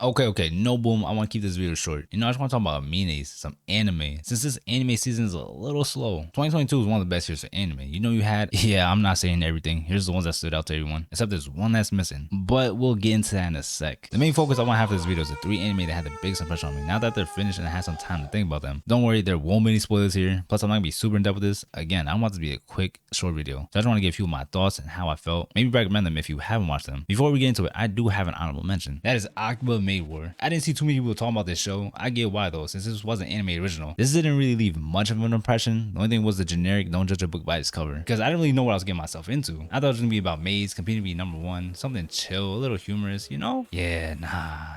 Okay, no boom. I want to keep this video short. You know, I just want to talk about animes, some anime. Since this anime season is a little slow, 2022 is one of the best years for anime. You know, you had, yeah, I'm not saying everything. Here's the ones that stood out to everyone, except there's one that's missing. But we'll get into that in a sec. The main focus I want to have for this video is the 3 anime that had the biggest impression on me. Now that they're finished and I had some time to think about them, don't worry, there won't be any spoilers here. Plus, I'm not gonna be super in depth with this. Again, I want this to be a quick, short video. So I just want to give you my thoughts and how I felt. Maybe recommend them if you haven't watched them. Before we get into it, I do have an honorable mention. That is Akiba Maid War. I didn't see too many people talking about this show. I get why though, since this was an anime original. This didn't really leave much of an impression. The only thing was the generic don't judge a book by its cover. Because I didn't really know what I was getting myself into. I thought it was gonna be about maids competing to be #1, something chill, a little humorous, you know? Yeah,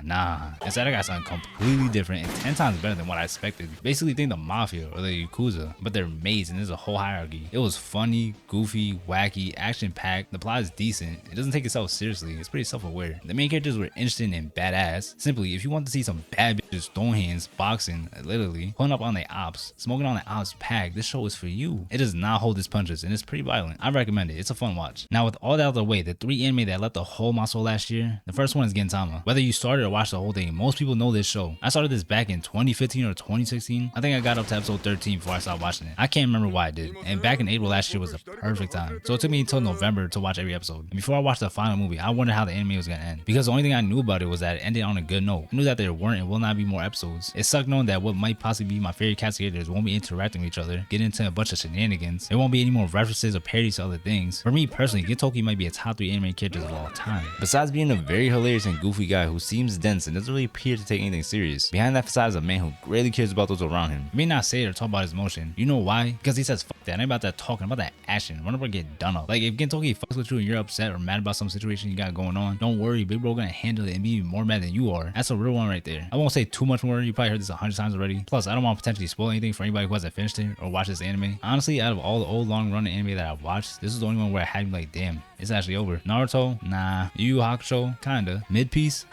nah. Instead I got something completely different and 10 times better than what I expected. Basically think the Mafia or the Yakuza, but they're maids and there's a whole hierarchy. It was funny, goofy, wacky, action-packed. The plot is decent. It doesn't take itself seriously. It's pretty self-aware. The main characters were interesting and badass. Simply, if you want to see some bad bitches throwing hands, boxing, literally, pulling up on their ops, smoking on their ops pack, this show is for you. It does not hold its punches and it's pretty violent. I recommend it. It's a fun watch. Now with all that out of the way, the 3 anime that left the whole my soul last year, the first one is Gintama. Whether you started or watched the whole thing, most people know this show. I started this back in 2015 or 2016. I think I got up to episode 13 before I stopped watching it. I can't remember why I did. And back in April last year was the perfect time. So it took me until November to watch every episode. And before I watched the final movie, I wondered how the anime was gonna end. Because the only thing I knew about it was that it ended on a good note. I knew that there weren't and will not be more episodes. It sucked knowing that what might possibly be my favorite cast characters won't be interacting with each other, getting into a bunch of shenanigans. There won't be any more references or parodies to other things. For me personally, Gintoki might be a top 3 anime characters of all time. Besides being a very hilarious and goofy guy who seems dense and doesn't really appear to take anything serious, behind that facade is a man who greatly cares about those around him. He may not say it or talk about his emotion. You know why? Because he says fuck that. I ain't about that talking, about that action. Run over and get done up. Like if Gintoki fucks with you and you're upset or mad about some situation you got going on, don't worry, big bro gonna handle it and be even more mad than you are. That's a real one right there. I won't say too much more. You probably heard this 100 times already. Plus, I don't want to potentially spoil anything for anybody who hasn't finished it or watched this anime. Honestly, out of all the old long running anime that I've watched, this is the only one where I had me like, damn, it's actually over. Naruto, nah. Yu Yu Hakusho, kinda. Mid piece.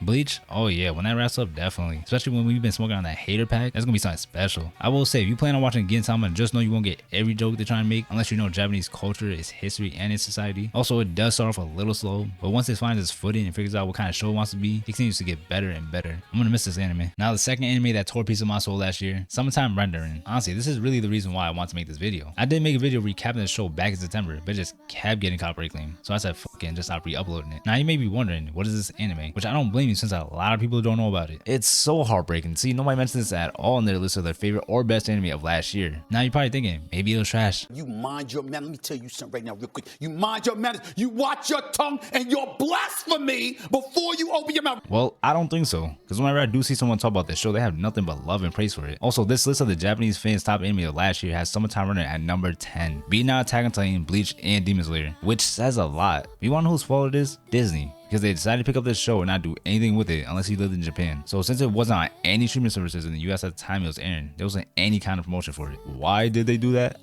Bleach, oh yeah, when that wraps up, definitely. Especially when we've been smoking on that hater pack, that's gonna be something special. I will say, if you plan on watching Gintama, just know you won't get every joke they're trying to make unless you know Japanese culture, its history, and its society. Also, it does start off a little slow, but once it finds its footing and figures out what kind of show it wants to be, it continues to get better and better. I'm gonna miss this anime. Now, the second anime that tore a piece of my soul last year, Summertime Rendering. Honestly, this is really the reason why I want to make this video. I did make a video recapping the show back in September, but it just kept getting copyright claim. So I said, fuck it, and just stopped re-uploading it. Now, you may be wondering, what is this anime? Which I don't blame you since a lot of people don't know about it. It's so heartbreaking. See, nobody mentions this at all in their list of their favorite or best anime of last year. Now you're probably thinking, maybe it was trash. You mind your manners. Let me tell you something right now real quick. You mind your manners. You watch your tongue and your blasphemy before you open your mouth. Well, I don't think so. Because whenever I do see someone talk about this show, they have nothing but love and praise for it. Also, this list of the Japanese fans' top anime of last year has Summertime Runner at number 10. Beating out Attack on Titan, Bleach, and Demon Slayer. Which says a lot. You want to know whose fault it is? Disney. Because they decided to pick up this show and not do anything with it unless you lived in Japan. So since it wasn't on any streaming services in the US at the time it was airing, there wasn't any kind of promotion for it. Why did they do that?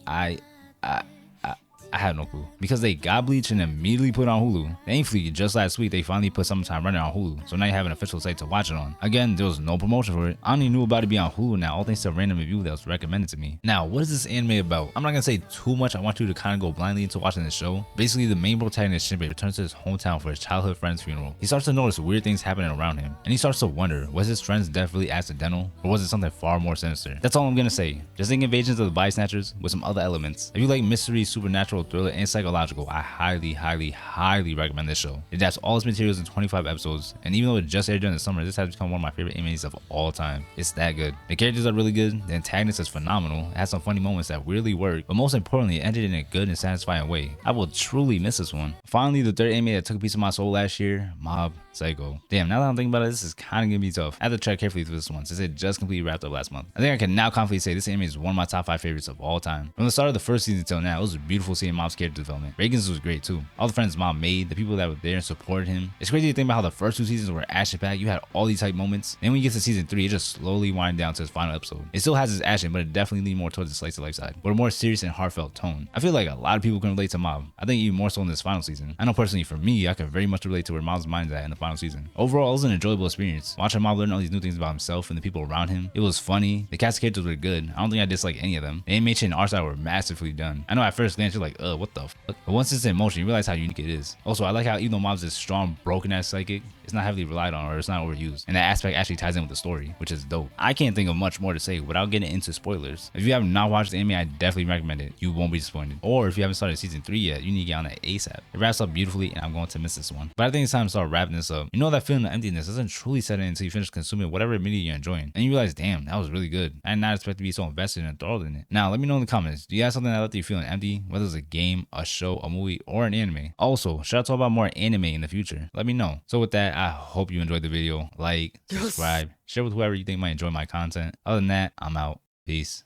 I have no clue. Because they got Bleach and immediately put it on Hulu. Thankfully, just last week, they finally put Summertime Runner on Hulu. So now you have an official site to watch it on. Again, there was no promotion for it. I only knew about it being on Hulu now, all thanks to a random review that was recommended to me. Now, what is this anime about? I'm not gonna say too much. I want you to kind of go blindly into watching this show. Basically, the main protagonist, Shinbei, returns to his hometown for his childhood friend's funeral. He starts to notice weird things happening around him. And he starts to wonder, was his friend's death really accidental? Or was it something far more sinister? That's all I'm gonna say. Just think Invasions of the Body Snatchers with some other elements. If you like mystery, supernatural, thriller, and psychological, I highly recommend this show. It adapts all its materials in 25 episodes, and even though it just aired during the summer, this has become one of my favorite animes of all time. It's that good. The characters are really good, the antagonist is phenomenal, it has some funny moments that really work, but most importantly, it ended in a good and satisfying way. I will truly miss this one. Finally, the third anime that took a piece of my soul last year, Mob Psycho. Damn, now that I'm thinking about it, this is kind of gonna be tough. I have to check carefully through this one since it just completely wrapped up last month. I think I can now confidently say this anime is one of my top 5 favorites of all time. From the start of the first season till now, it was beautiful seeing Mob's character development. Reagan's was great too. All the friends Mob made, the people that were there and supported him. It's crazy to think about how the first 2 seasons were action-packed. You had all these type moments. Then when you get to season 3, it just slowly winds down to its final episode. It still has its action, but it definitely leans more towards the slice of life side, with a more serious and heartfelt tone. I feel like a lot of people can relate to Mob. I think even more so in this final season. I know personally for me, I can very much relate to where Mob's mind's at in the final season. Overall, it was an enjoyable experience. Watching Mob learn all these new things about himself and the people around him. It was funny. The cast of characters were good. I don't think I disliked any of them. The animation and art style were masterfully done. I know at first glance you're like, what the fuck? But once it's in motion, you realize how unique it is. Also, I like how even though Mob's is strong, broken as psychic, it's not heavily relied on or it's not overused. And that aspect actually ties in with the story, which is dope. I can't think of much more to say without getting into spoilers. If you have not watched the anime, I definitely recommend it. You won't be disappointed. Or if you haven't started season 3 yet, you need to get on that ASAP. It wraps up beautifully and I'm going to miss this one. But I think it's time to start wrapping this up. You know that feeling of emptiness doesn't truly set in until you finish consuming whatever media you're enjoying. And you realize, damn, that was really good. I did not expect to be so invested and enthralled in it. Now, let me know in the comments. Do you have something that left you feeling empty? Whether it's a game, a show, a movie, or an anime. Also, should I talk about more anime in the future? Let me know. So with that, I hope you enjoyed the video. Like, subscribe, share with whoever you think might enjoy my content. Other than that, I'm out. Peace.